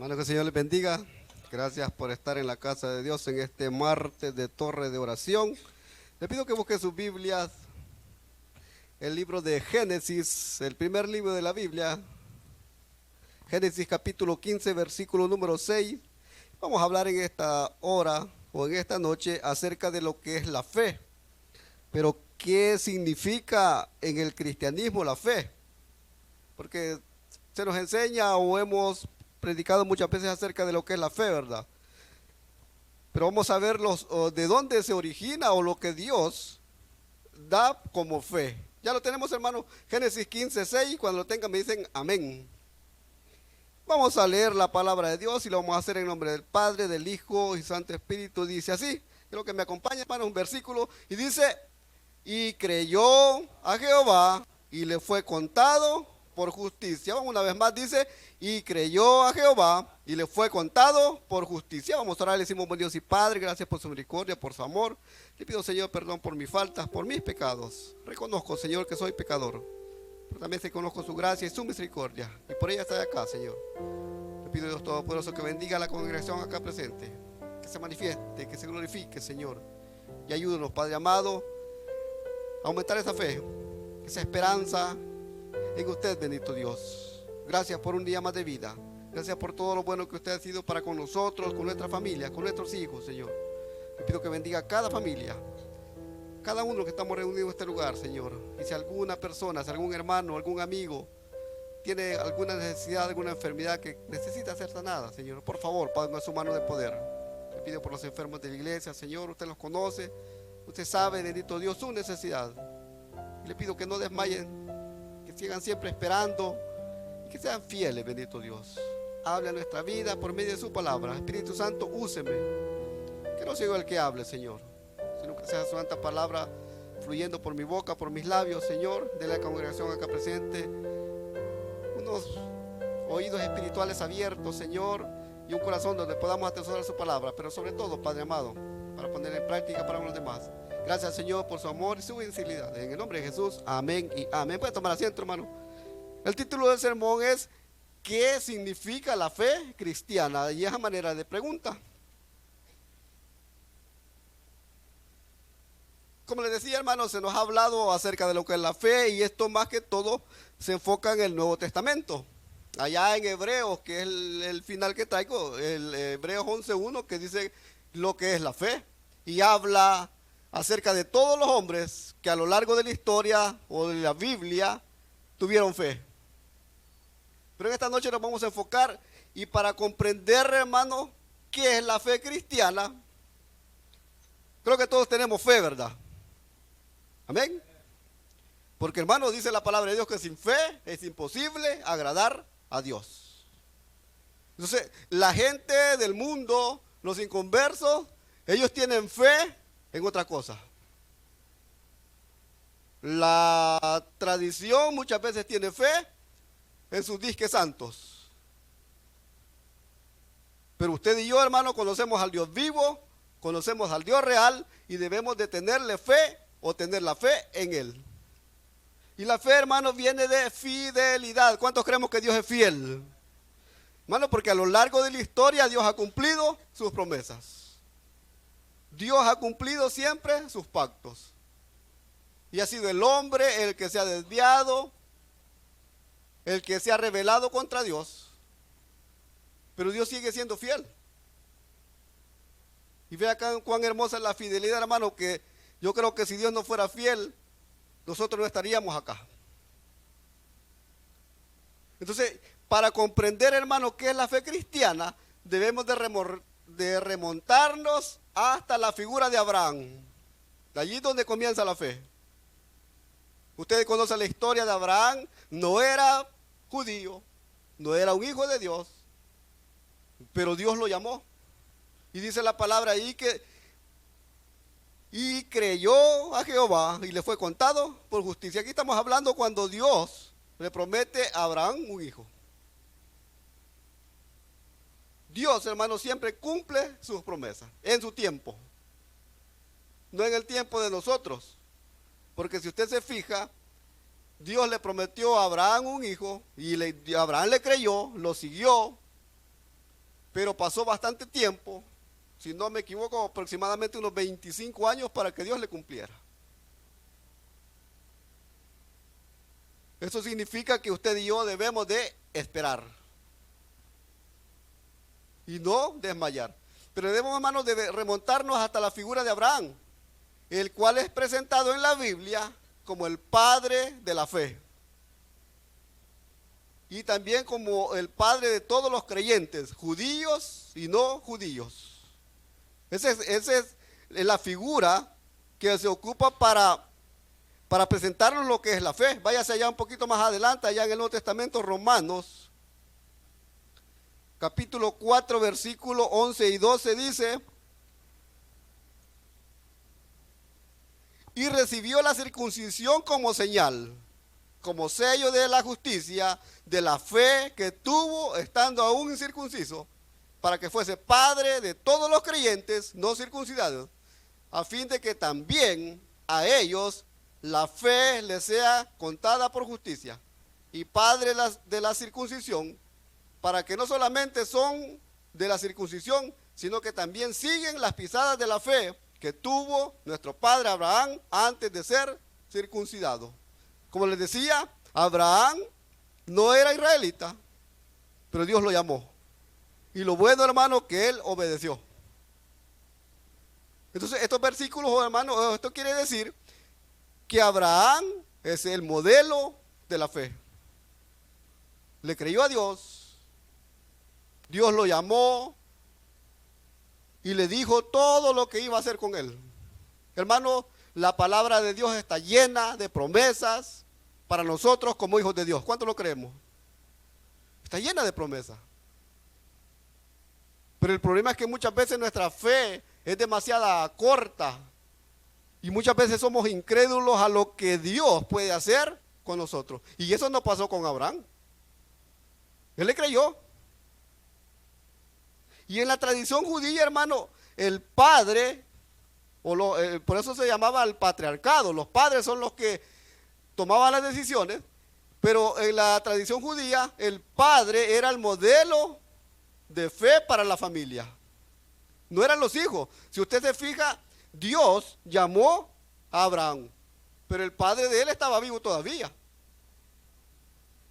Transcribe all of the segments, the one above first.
Hermano, que el Señor les bendiga. Gracias por estar en la casa de Dios en este martes de torre de oración. Le pido que busque sus Biblias, el libro de Génesis, el primer libro de la Biblia. Génesis capítulo 15, versículo número 6. Vamos a hablar en esta hora o en esta noche acerca de lo que es la fe. Pero, ¿qué significa en el cristianismo la fe? Porque se nos enseña o hemos predicado muchas veces acerca de lo que es la fe, ¿verdad? Pero vamos a ver de dónde se origina o lo que Dios da como fe. Ya lo tenemos, hermano, Génesis 15, 6. Cuando lo tengan me dicen amén. Vamos a leer la palabra de Dios y lo vamos a hacer en nombre del Padre, del Hijo y Santo Espíritu. Dice así, quiero que me acompañe, hermano, un versículo. Y dice, y creyó a Jehová y le fue contado por justicia. Vamos una vez más, dice, y creyó a Jehová y le fue contado por justicia. Vamos a orar, le decimos, buen Dios y Padre, gracias por su misericordia, por su amor. Le pido, Señor, perdón por mis faltas, por mis pecados. Reconozco, Señor, que soy pecador, pero también reconozco su gracia y su misericordia, y por ella estoy acá, Señor. Le pido, Dios Todopoderoso, que bendiga a la congregación acá presente, que se manifieste, que se glorifique, Señor, y ayúdenos, Padre amado, a aumentar esa fe, esa esperanza en usted, bendito Dios. Gracias por un día más de vida. Gracias por todo lo bueno que usted ha sido para con nosotros, con nuestra familia, con nuestros hijos, Señor. Le pido que bendiga a cada familia, cada uno que estamos reunidos en este lugar, Señor. Y si alguna persona, si algún hermano, algún amigo tiene alguna necesidad, alguna enfermedad que necesita ser sanada, Señor, por favor, ponga su mano de poder. Le pido por los enfermos de la iglesia, Señor, usted los conoce, usted sabe, bendito Dios, su necesidad. Y le pido que no desmayen, que sigan siempre esperando y que sean fieles, bendito Dios. Hable a nuestra vida por medio de su palabra. Espíritu Santo, úseme. Que no sea yo el que hable, Señor, sino que sea su santa palabra fluyendo por mi boca, por mis labios, Señor, de la congregación acá presente. Unos oídos espirituales abiertos, Señor, y un corazón donde podamos atesorar su palabra, pero sobre todo, Padre amado, para poner en práctica para los demás. Gracias, Señor, por su amor y su sensibilidad. En el nombre de Jesús, amén y amén. Puede tomar asiento, hermano. El título del sermón es ¿qué significa la fe cristiana? Y es a manera de pregunta. Como les decía, hermano, se nos ha hablado acerca de lo que es la fe, y esto más que todo se enfoca en el Nuevo Testamento. Allá en Hebreos, que es el final que traigo, el Hebreos 11:1, que dice lo que es la fe, y habla acerca de todos los hombres que a lo largo de la historia o de la Biblia tuvieron fe. Pero en esta noche nos vamos a enfocar, y para comprender, hermano, qué es la fe cristiana, creo que todos tenemos fe, ¿verdad? Amén. Porque, hermano, dice la palabra de Dios que sin fe es imposible agradar a Dios. Entonces, la gente del mundo, los inconversos, ellos tienen fe en otra cosa. La tradición muchas veces tiene fe en sus disques santos. Pero usted y yo, hermano, conocemos al Dios vivo, conocemos al Dios real, y debemos de tenerle fe o tener la fe en Él. Y la fe, hermano, viene de fidelidad. ¿Cuántos creemos que Dios es fiel? Hermano, porque a lo largo de la historia Dios ha cumplido sus promesas. Dios ha cumplido siempre sus pactos. Y ha sido el hombre el que se ha desviado, el que se ha rebelado contra Dios. Pero Dios sigue siendo fiel. Y ve acá cuán hermosa es la fidelidad, hermano, que yo creo que si Dios no fuera fiel, nosotros no estaríamos acá. Entonces, para comprender, hermano, qué es la fe cristiana, debemos de remontarnos hasta la figura de Abraham. De allí donde comienza la fe. Ustedes conocen la historia de Abraham. No era judío, no era un hijo de Dios, pero Dios lo llamó. Y dice la palabra ahí que y creyó a Jehová y le fue contado por justicia. Aquí estamos hablando cuando Dios le promete a Abraham un hijo. Dios, hermano, siempre cumple sus promesas en su tiempo, no en el tiempo de nosotros. Porque si usted se fija, Dios le prometió a Abraham un hijo y Abraham le creyó, lo siguió, pero pasó bastante tiempo, si no me equivoco, aproximadamente unos 25 años para que Dios le cumpliera. Eso significa que usted y yo debemos de esperar y no desmayar. Pero debemos, hermanos, de remontarnos hasta la figura de Abraham, el cual es presentado en la Biblia como el padre de la fe. Y también como el padre de todos los creyentes, judíos y no judíos. Esa es la figura que se ocupa para presentarnos lo que es la fe. Váyase allá un poquito más adelante, allá en el Nuevo Testamento, Romanos, capítulo 4, versículo 11 y 12 dice: y recibió la circuncisión como señal, como sello de la justicia, de la fe que tuvo estando aún incircunciso, para que fuese padre de todos los creyentes no circuncidados, a fin de que también a ellos la fe les sea contada por justicia, y padre de la circuncisión, para que no solamente son de la circuncisión, sino que también siguen las pisadas de la fe que tuvo nuestro padre Abraham antes de ser circuncidado. Como les decía, Abraham no era israelita, pero Dios lo llamó. Y lo bueno, hermano, que él obedeció. Entonces, estos versículos, hermano, esto quiere decir que Abraham es el modelo de la fe. Le creyó a Dios, Dios lo llamó y le dijo todo lo que iba a hacer con él. Hermano, la palabra de Dios está llena de promesas para nosotros como hijos de Dios. ¿Cuánto lo creemos? Está llena de promesas. Pero el problema es que muchas veces nuestra fe es demasiado corta y muchas veces somos incrédulos a lo que Dios puede hacer con nosotros. Y eso no pasó con Abraham. Él le creyó. Y en la tradición judía, hermano, el padre, por eso se llamaba el patriarcado, los padres son los que tomaban las decisiones, pero en la tradición judía, el padre era el modelo de fe para la familia. No eran los hijos. Si usted se fija, Dios llamó a Abraham, pero el padre de él estaba vivo todavía.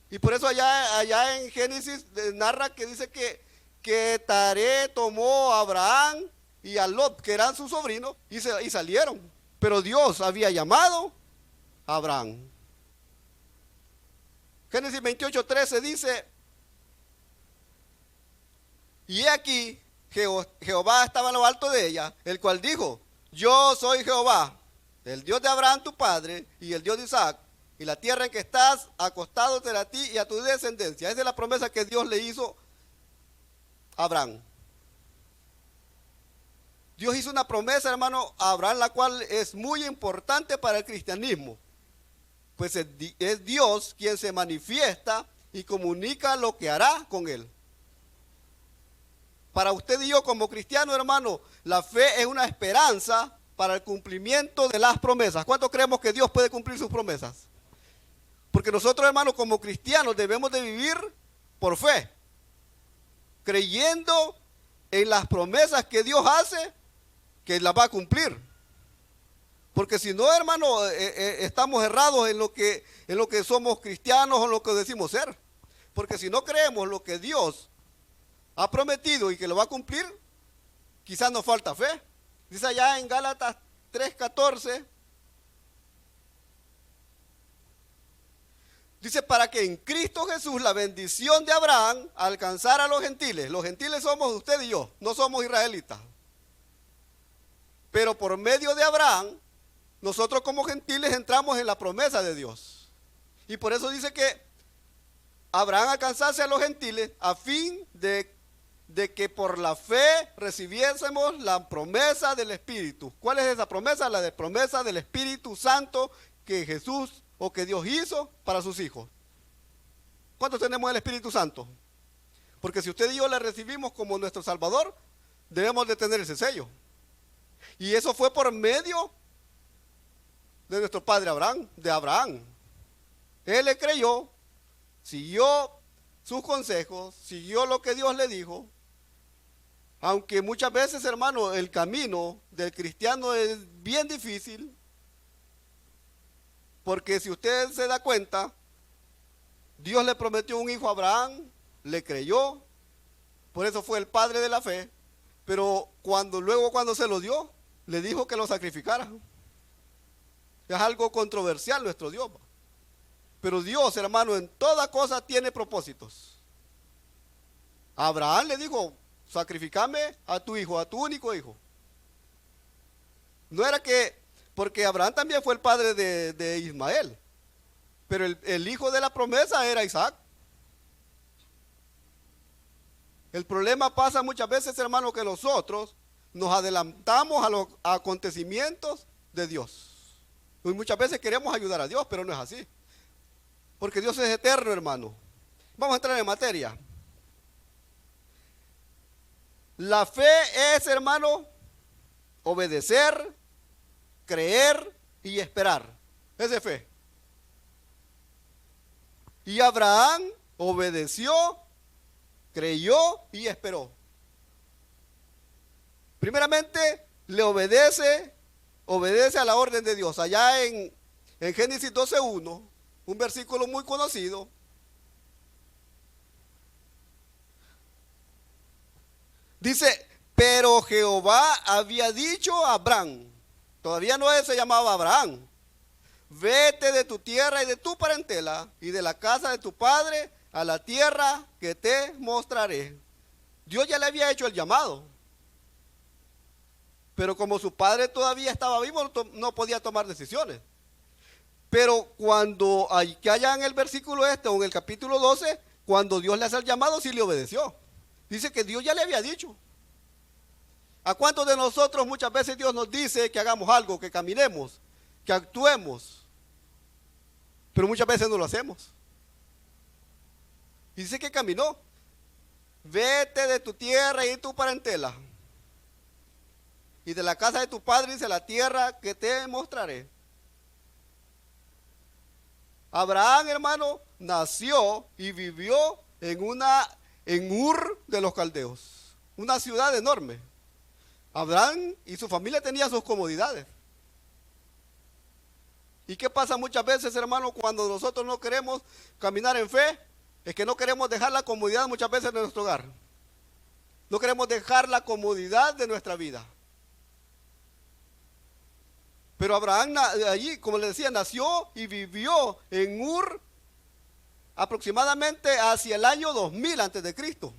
Y por eso allá en Génesis narra que dice que Taré tomó a Abraham y a Lot, que eran sus sobrinos, y salieron. Pero Dios había llamado a Abraham. Génesis 28:13 dice: y he aquí, Jehová estaba en lo alto de ella, el cual dijo: yo soy Jehová, el Dios de Abraham tu padre, y el Dios de Isaac, y la tierra en que estás acostado será a ti y a tu descendencia. Esa es la promesa que Dios le hizo a Abraham. Dios hizo una promesa, hermano, a Abraham, la cual es muy importante para el cristianismo. Pues es Dios quien se manifiesta y comunica lo que hará con él. Para usted y yo como cristiano, hermano, la fe es una esperanza para el cumplimiento de las promesas. ¿Cuánto creemos que Dios puede cumplir sus promesas? Porque nosotros, hermanos, como cristianos debemos de vivir por fe, creyendo en las promesas que Dios hace, que las va a cumplir. Porque si no, hermano, estamos errados en lo que somos cristianos o en lo que decimos ser. Porque si no creemos lo que Dios ha prometido y que lo va a cumplir, quizás nos falta fe. Dice allá en Gálatas 3:14, dice: para que en Cristo Jesús la bendición de Abraham alcanzara a los gentiles. Los gentiles somos usted y yo, no somos israelitas. Pero por medio de Abraham, nosotros como gentiles entramos en la promesa de Dios. Y por eso dice que Abraham alcanzase a los gentiles a fin de que por la fe recibiésemos la promesa del Espíritu. ¿Cuál es esa promesa? La de promesa del Espíritu Santo que Jesús o que Dios hizo para sus hijos. ¿Cuántos tenemos el Espíritu Santo? Porque si usted y yo le recibimos como nuestro Salvador, debemos de tener ese sello. Y eso fue por medio de nuestro padre Abraham, de Abraham. Él le creyó, siguió sus consejos, siguió lo que Dios le dijo, Aunque muchas veces, hermano, el camino del cristiano es bien difícil, porque si usted se da cuenta, Dios le prometió un hijo a Abraham, le creyó, por eso fue el padre de la fe, pero luego cuando se lo dio, le dijo que lo sacrificara. Es algo controversial nuestro Dios. Pero Dios, hermano, en toda cosa tiene propósitos. A Abraham le dijo, sacrificame a tu hijo, a tu único hijo. No era que, porque Abraham también fue el padre de Ismael, pero el hijo de la promesa era Isaac. El problema pasa muchas veces, hermano, que nosotros nos adelantamos a los acontecimientos de Dios. Y muchas veces queremos ayudar a Dios, pero no es así. Porque Dios es eterno, hermano. Vamos a entrar en materia. La fe es, hermano, obedecer, creer y esperar. Esa es fe. Y Abraham obedeció, creyó y esperó. Primeramente, le obedece a la orden de Dios. Allá en Génesis 12:1, un versículo muy conocido. Dice, pero Jehová había dicho a Abraham, todavía no se llamaba Abraham, vete de tu tierra y de tu parentela y de la casa de tu padre a la tierra que te mostraré. Dios ya le había hecho el llamado, pero como su padre todavía estaba vivo, no podía tomar decisiones. Pero cuando allá en el versículo o en el capítulo 12, cuando Dios le hace el llamado, sí le obedeció. Dice que Dios ya le había dicho. ¿A cuántos de nosotros muchas veces Dios nos dice que hagamos algo, que caminemos, que actuemos? Pero muchas veces no lo hacemos. Y dice que caminó. Vete de tu tierra y de tu parentela. Y de la casa de tu padre, dice, la tierra que te mostraré. Abraham, hermano, nació y vivió en Ur de los Caldeos, una ciudad enorme. Abraham y su familia tenían sus comodidades. ¿Y qué pasa muchas veces, hermano, cuando nosotros no queremos caminar en fe? Es que no queremos dejar la comodidad muchas veces de nuestro hogar. No queremos dejar la comodidad de nuestra vida. Pero Abraham allí, como le decía, nació y vivió en Ur aproximadamente hacia el año 2000 antes de Cristo.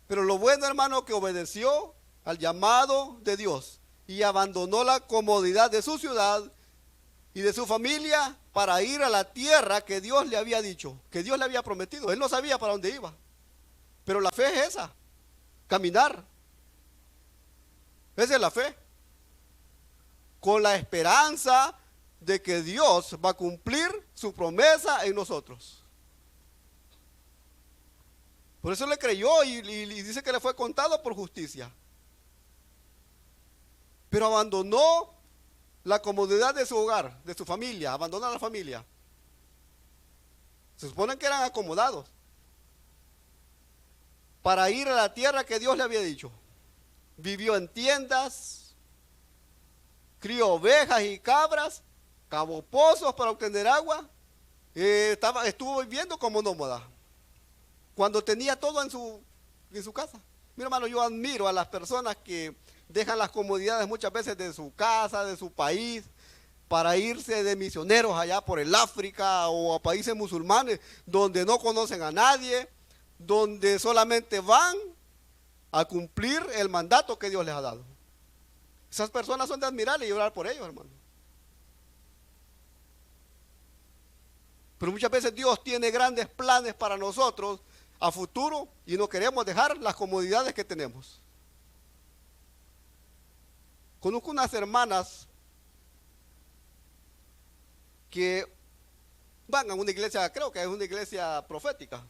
Pero lo bueno, hermano, que obedeció al llamado de Dios y abandonó la comodidad de su ciudad y de su familia para ir a la tierra que Dios le había dicho, que Dios le había prometido. Él no sabía para dónde iba, pero la fe es esa, caminar. Esa es la fe, con la esperanza de que Dios va a cumplir su promesa en nosotros. Por eso le creyó y dice que le fue contado por justicia. Pero abandonó la comodidad de su hogar, de su familia, abandonó a la familia. Se supone que eran acomodados para ir a la tierra que Dios le había dicho. Vivió en tiendas, crió ovejas y cabras, cavó pozos para obtener agua, estuvo viviendo como nómada, cuando tenía todo en su casa. Mi hermano, yo admiro a las personas que dejan las comodidades muchas veces de su casa, de su país, para irse de misioneros allá por el África o a países musulmanes donde no conocen a nadie, donde solamente van a cumplir el mandato que Dios les ha dado. Esas personas son de admirar y orar por ellos, hermano. Pero muchas veces Dios tiene grandes planes para nosotros a futuro y no queremos dejar las comodidades que tenemos. Conozco unas hermanas que van a una iglesia, creo que es una iglesia profética,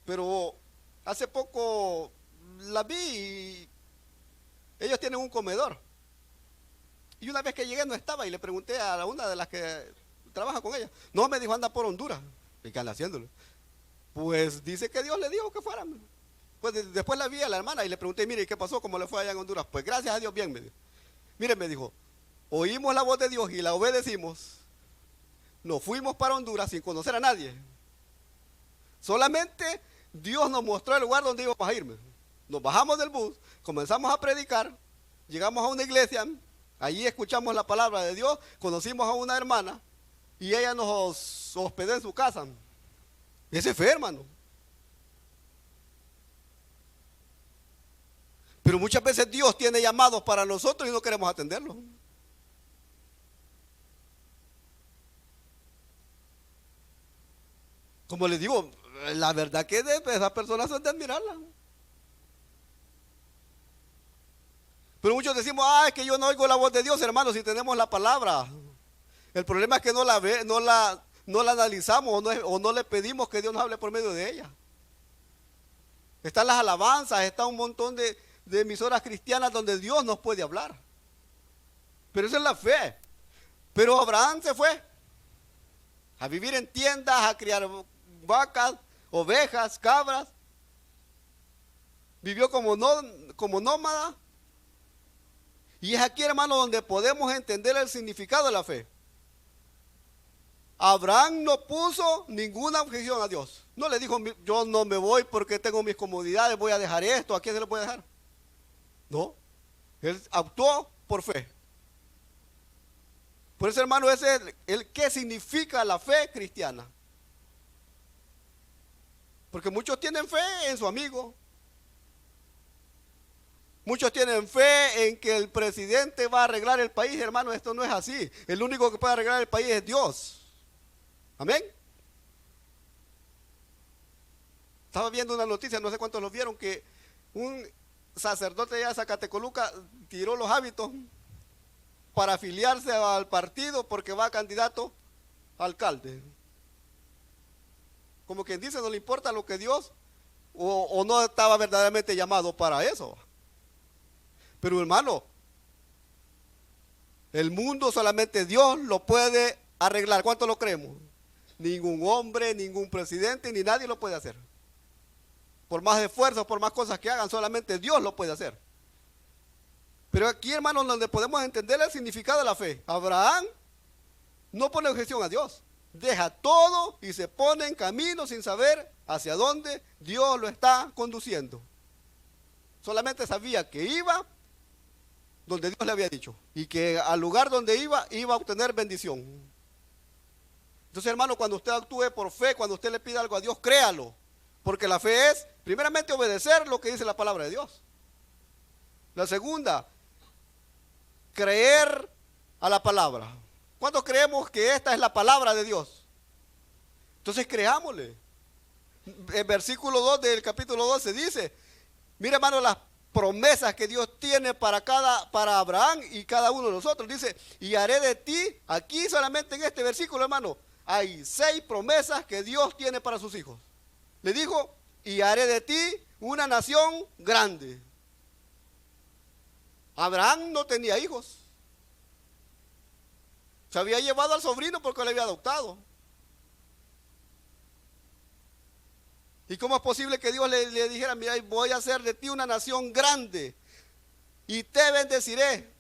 pero hace poco la vi y ellos tienen un comedor. Y una vez que llegué no estaba y le pregunté a una de las que trabaja con ella. No, me dijo, anda por Honduras. ¿Y qué anda haciéndolo? Pues dice que Dios le dijo que fueran. Pues después la vi a la hermana y le pregunté, mire, ¿qué pasó? ¿Cómo le fue allá en Honduras? Pues gracias a Dios, bien, me dijo. Mire, me dijo, oímos la voz de Dios y la obedecimos. Nos fuimos para Honduras sin conocer a nadie. Solamente Dios nos mostró el lugar donde íbamos a irme. Nos bajamos del bus, comenzamos a predicar, llegamos a una iglesia, allí escuchamos la palabra de Dios, conocimos a una hermana y ella nos hospedó en su casa. Ese fue, hermano. Pero muchas veces Dios tiene llamados para nosotros y no queremos atenderlos. Como les digo, la verdad que esas personas son de admirarla. Pero muchos decimos, es que yo no oigo la voz de Dios, hermano, si tenemos la palabra. El problema es que no la analizamos o no le pedimos que Dios nos hable por medio de ella. Están las alabanzas, está un montón de emisoras cristianas donde Dios nos puede hablar. Pero esa es la fe. Pero Abraham se fue a vivir en tiendas, a criar vacas, ovejas, cabras. Vivió como nómada. Y es aquí, hermano, donde podemos entender el significado de la fe. Abraham no puso ninguna objeción a Dios. No le dijo, yo no me voy porque tengo mis comodidades, voy a dejar esto, ¿a quién se lo puede dejar? No, él actuó por fe. Por eso, hermano, ese es el qué significa la fe cristiana. Porque muchos tienen fe en su amigo. Muchos tienen fe en que el presidente va a arreglar el país. Hermano, esto no es así. El único que puede arreglar el país es Dios. Amén. Estaba viendo una noticia, no sé cuántos lo vieron, que un sacerdote allá de Zacatecoluca tiró los hábitos para afiliarse al partido porque va candidato a alcalde. Como quien dice, no le importa lo que Dios o no estaba verdaderamente llamado para eso. Pero hermano, el mundo solamente Dios lo puede arreglar. ¿Cuánto lo creemos? Ningún hombre, ningún presidente, ni nadie lo puede hacer. Por más esfuerzos, por más cosas que hagan, solamente Dios lo puede hacer. Pero aquí, hermanos, donde podemos entender el significado de la fe. Abraham no pone objeción a Dios. Deja todo y se pone en camino sin saber hacia dónde Dios lo está conduciendo. Solamente sabía que iba donde Dios le había dicho y que al lugar donde iba a obtener bendición. Entonces, hermano, cuando usted actúe por fe, cuando usted le pida algo a Dios, créalo, porque la fe es primeramente obedecer lo que dice la palabra de Dios. La segunda, creer a la palabra. ¿Cuántos creemos que esta es la palabra de Dios? Entonces creámosle. El versículo 2 del capítulo 12 dice, mira, hermano, las promesas que Dios tiene para Abraham y cada uno de nosotros. Dice, y haré de ti, aquí solamente en este versículo, hermano, hay 6 promesas que Dios tiene para sus hijos. Le dijo, y haré de ti una nación grande. Abraham no tenía hijos. Se había llevado al sobrino porque le había adoptado. ¿Y cómo es posible que Dios le dijera, mira, voy a hacer de ti una nación grande y te bendeciré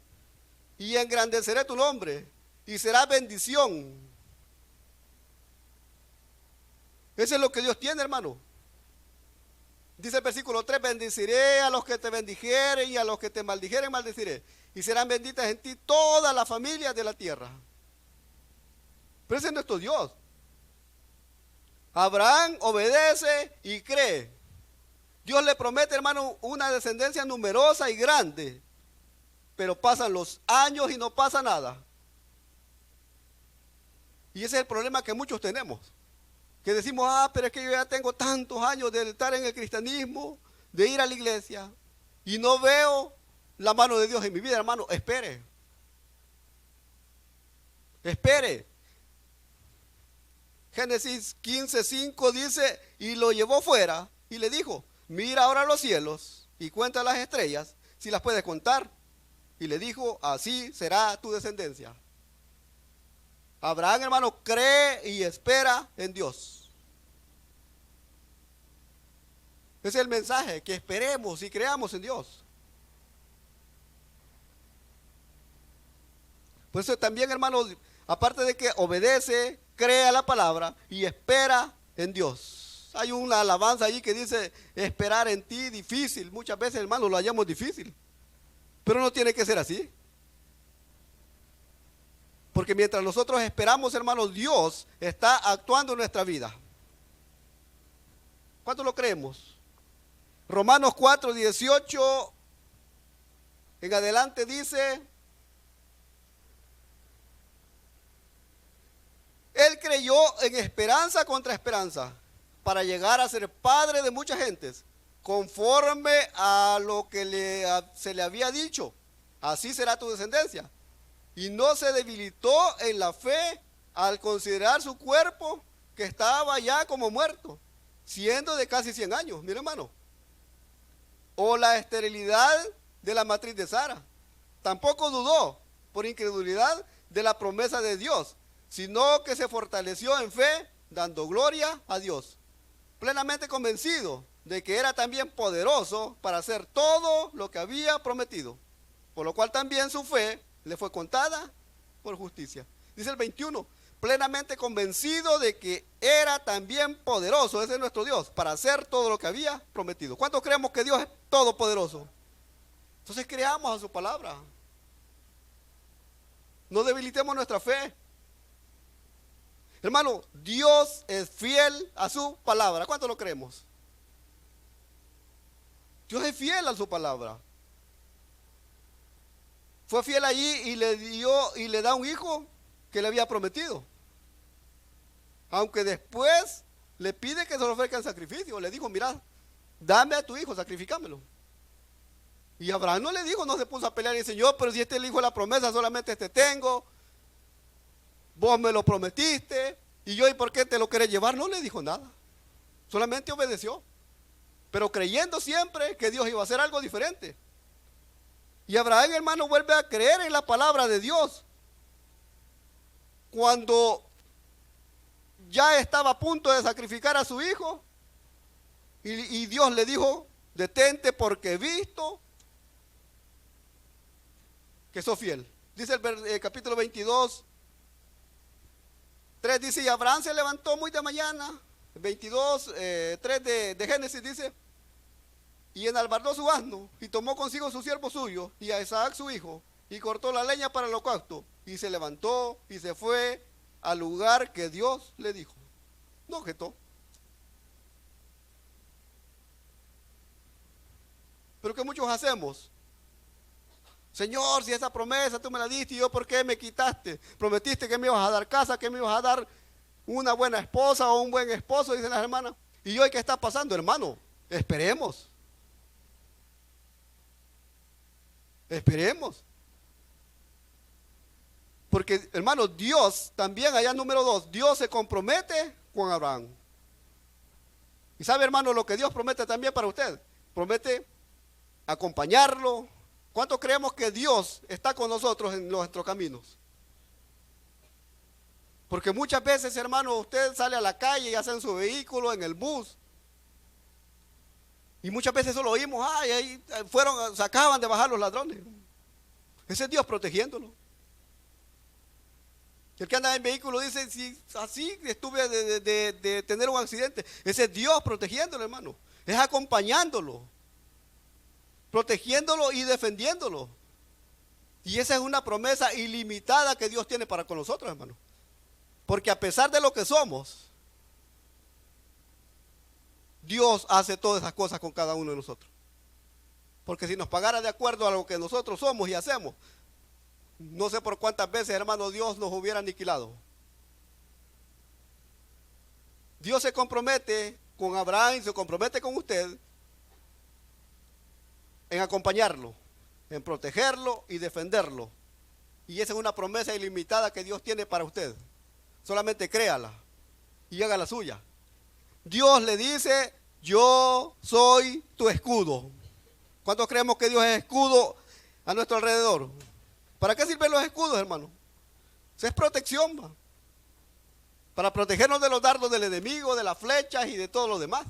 y engrandeceré tu nombre y será bendición? Eso es lo que Dios tiene, hermano. Dice el versículo 3, bendeciré a los que te bendijeren y a los que te maldijeren maldeciré. Y serán benditas en ti todas las familias de la tierra. Pero ese es nuestro Dios. Abraham obedece y cree. Dios le promete, hermano, una descendencia numerosa y grande. Pero pasan los años y no pasa nada. Y ese es el problema que muchos tenemos. Que decimos, pero es que yo ya tengo tantos años de estar en el cristianismo, de ir a la iglesia, y no veo la mano de Dios en mi vida, hermano. Espere. Espere. Génesis 15:5 dice, y lo llevó fuera y le dijo, mira ahora los cielos y cuenta las estrellas, si las puedes contar. Y le dijo, así será tu descendencia. Abraham, hermano, cree y espera en Dios. Ese es el mensaje, que esperemos y creamos en Dios. Por eso también, hermanos, aparte de que obedece, crea la palabra y espera en Dios. Hay una alabanza allí que dice, esperar en ti difícil. Muchas veces, hermanos, lo hallamos difícil. Pero no tiene que ser así. Porque mientras nosotros esperamos, hermanos, Dios está actuando en nuestra vida. ¿Cuánto lo creemos? Romanos 4, 18 en adelante dice: Él creyó en esperanza contra esperanza, para llegar a ser padre de muchas gentes, conforme a lo que se le había dicho, así será tu descendencia. Y no se debilitó en la fe al considerar su cuerpo, que estaba ya como muerto, siendo de casi 100 años, mire hermano. O la esterilidad de la matriz de Sara. Tampoco dudó, por incredulidad, de la promesa de Dios, sino que se fortaleció en fe, dando gloria a Dios, plenamente convencido de que era también poderoso para hacer todo lo que había prometido, por lo cual también su fe le fue contada por justicia. Dice el 21, plenamente convencido de que era también poderoso, ese es nuestro Dios, para hacer todo lo que había prometido. ¿Cuántos creemos que Dios es todopoderoso? Entonces creamos a su palabra. No debilitemos nuestra fe. Hermano, Dios es fiel a su palabra. ¿Cuánto lo creemos? Dios es fiel a su palabra. Fue fiel allí y le dio y le da un hijo que le había prometido. Aunque después le pide que se lo ofrezca en sacrificio. Le dijo, mira, dame a tu hijo, sacrificámelo. Y Abraham no le dijo, no se puso a pelear y dice, Señor, pero si este es el hijo de la promesa, solamente este tengo. Vos me lo prometiste, y yo, ¿y por qué te lo querés llevar? No le dijo nada, solamente obedeció, pero creyendo siempre que Dios iba a hacer algo diferente. Y Abraham, hermano, vuelve a creer en la palabra de Dios. Cuando ya estaba a punto de sacrificar a su hijo, y Dios le dijo, detente porque he visto que sos fiel. Dice el capítulo 22, 3 dice, y Abraham se levantó muy de mañana, 22, 3 de Génesis dice, y enalbardó su asno, y tomó consigo su siervo suyo, y a Isaac su hijo, y cortó la leña para el holocausto, y se levantó, y se fue al lugar que Dios le dijo. No objetó. Pero que muchos hacemos, Señor, si esa promesa tú me la diste, y yo, ¿por qué me quitaste? Prometiste que me ibas a dar casa, que me ibas a dar una buena esposa o un buen esposo, dicen las hermanas. ¿Y hoy qué está pasando, hermano? Esperemos. Esperemos. Porque, hermano, Dios también, allá número 2, Dios se compromete con Abraham. Y sabe, hermano, lo que Dios promete también para usted. Promete acompañarlo. ¿Cuánto creemos que Dios está con nosotros en nuestros caminos? Porque muchas veces, hermano, usted sale a la calle, ya sea en su vehículo, en el bus, y muchas veces eso lo oímos, ay, ahí se acaban de bajar los ladrones. Ese es Dios protegiéndolo. El que anda en vehículo dice, si así estuve de tener un accidente, ese es Dios protegiéndolo, hermano. Es acompañándolo, protegiéndolo y defendiéndolo. Y esa es una promesa ilimitada que Dios tiene para con nosotros, hermano. Porque a pesar de lo que somos, Dios hace todas esas cosas con cada uno de nosotros. Porque si nos pagara de acuerdo a lo que nosotros somos y hacemos, no sé por cuántas veces, hermano, Dios nos hubiera aniquilado. Dios se compromete con Abraham y se compromete con usted en acompañarlo, en protegerlo y defenderlo. Y esa es una promesa ilimitada que Dios tiene para usted. Solamente créala y haga la suya. Dios le dice, yo soy tu escudo. ¿Cuántos creemos que Dios es escudo a nuestro alrededor? ¿Para qué sirven los escudos, hermano? Esa es protección, ¿va? Para protegernos de los dardos del enemigo, de las flechas y de todo lo demás.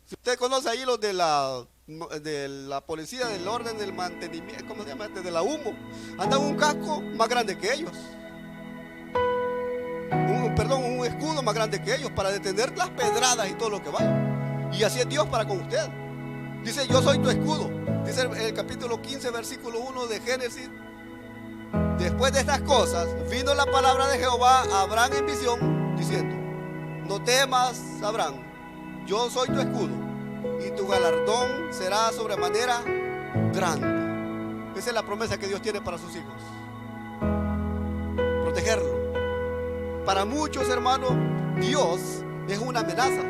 Si usted conoce ahí los de la policía del orden del mantenimiento, ¿cómo se llama? De la humo, andan un casco más grande que ellos. Un escudo más grande que ellos para detener las pedradas y todo lo que vaya. Y así es Dios para con usted. Dice, yo soy tu escudo. Dice el capítulo 15, versículo 1 de Génesis. Después de estas cosas, vino la palabra de Jehová a Abraham en visión, diciendo, no temas, Abraham, yo soy tu escudo, y tu galardón será sobremanera grande. Esa es la promesa que Dios tiene para sus hijos. Protegerlo. Para muchos, hermanos, Dios es una amenaza.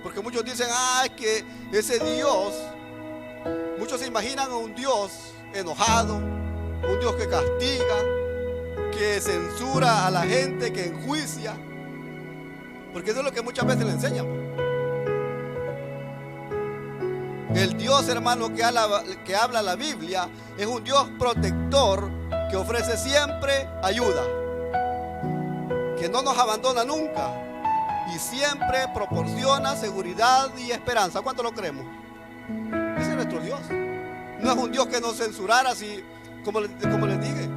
Porque muchos dicen, es que ese Dios, muchos se imaginan a un Dios enojado, un Dios que castiga, que censura a la gente, que enjuicia. Porque eso es lo que muchas veces le enseñan. El Dios, hermano, que habla la Biblia es un Dios protector que ofrece siempre ayuda, que no nos abandona nunca y siempre proporciona seguridad y esperanza. ¿Cuánto lo creemos? Ese es nuestro Dios. No es un Dios que nos censurara, así como les dije.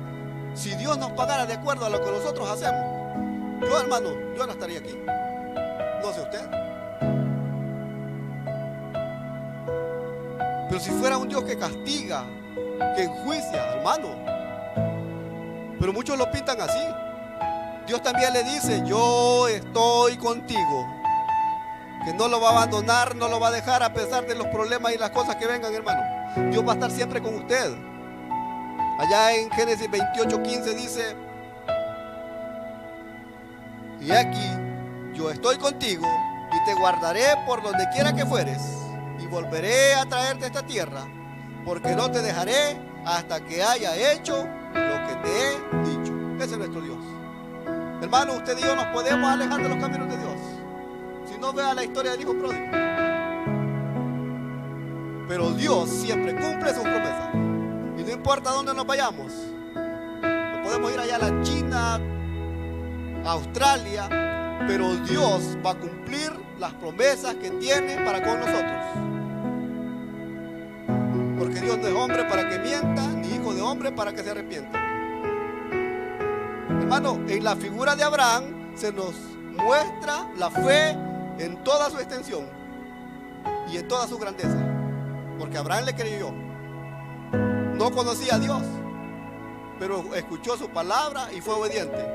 Si Dios nos pagara de acuerdo a lo que nosotros hacemos, yo, hermano, yo no estaría aquí. No sé usted. Pero si fuera un Dios que castiga, que enjuicia, hermano. Pero muchos lo pintan así. Dios también le dice, yo estoy contigo. Que no lo va a abandonar, no lo va a dejar a pesar de los problemas y las cosas que vengan, hermano. Dios va a estar siempre con usted. Allá en Génesis 28:15 dice, y aquí yo estoy contigo y te guardaré por donde quiera que fueres y volveré a traerte a esta tierra, porque no te dejaré hasta que haya hecho lo que te he dicho. Ese es nuestro Dios. Hermano, usted y yo nos podemos alejar de los caminos de Dios. Si no, vea la historia del hijo pródigo. Pero Dios siempre cumple sus promesas. Y no importa dónde nos vayamos. No podemos ir allá a la China, a Australia, pero Dios va a cumplir las promesas que tiene para con nosotros. Porque Dios no es hombre para que mienta, ni hijo de hombre para que se arrepienta. Hermano, en la figura de Abraham se nos muestra la fe en toda su extensión y en toda su grandeza. Porque Abraham le creyó. No conocía a Dios, pero escuchó su palabra y fue obediente.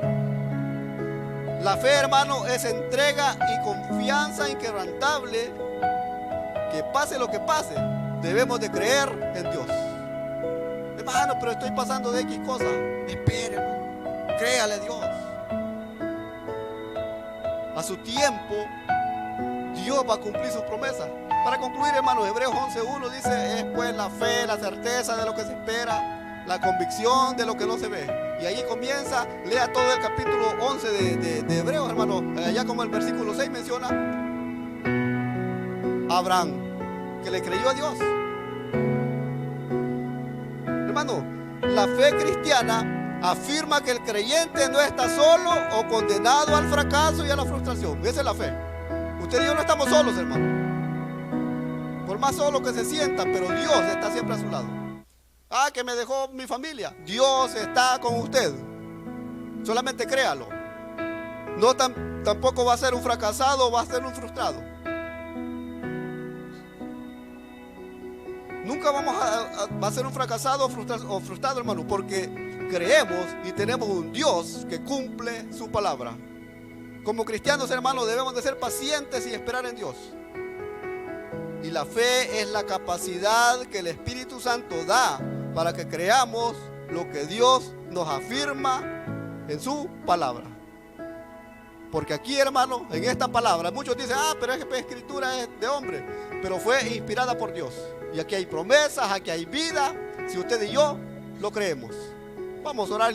La fe, hermano, es entrega y confianza inquebrantable. Que pase lo que pase, debemos de creer en Dios. Hermano, pero estoy pasando de X cosas. Espere, hermano. Créale a Dios. A su tiempo, Dios va a cumplir sus promesas. Para concluir, hermanos, Hebreos 11:1 dice, es pues la fe, la certeza de lo que se espera, la convicción de lo que no se ve. Y ahí comienza, lea todo el capítulo 11 de Hebreos, hermano. Allá como el versículo 6 menciona Abraham, que le creyó a Dios. Hermano, la fe cristiana afirma que el creyente no está solo o condenado al fracaso y a la frustración. Esa es la fe. Usted y yo no estamos solos, hermano. Por más solo que se sienta, pero Dios está siempre a su lado. Que me dejó mi familia. Dios está con usted. Solamente créalo. No tampoco va a ser un fracasado o va a ser un frustrado. Nunca va a ser un fracasado o frustrado, hermano, porque creemos y tenemos un Dios que cumple su palabra. Como cristianos, hermanos, debemos de ser pacientes y esperar en Dios. Y la fe es la capacidad que el Espíritu Santo da para que creamos lo que Dios nos afirma en su palabra. Porque aquí, hermano, en esta palabra, muchos dicen, pero es que la escritura es de hombre, pero fue inspirada por Dios. Y aquí hay promesas, aquí hay vida, si usted y yo lo creemos. Vamos a orar.